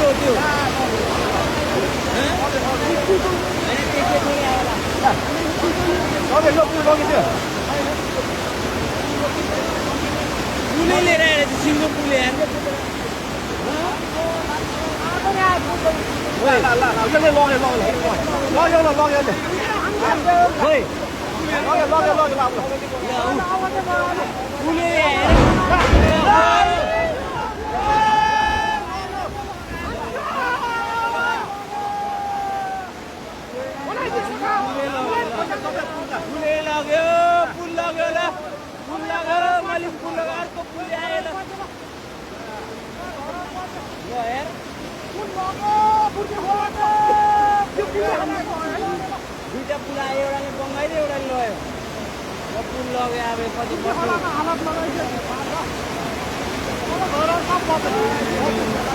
त्यो पुलै लिएर आएर सिङ्गो पुल यार दुईटा पुल आयो एउटाले बङ्गाइदियो एउटाले लग्यो पुल लग्यो अब पछि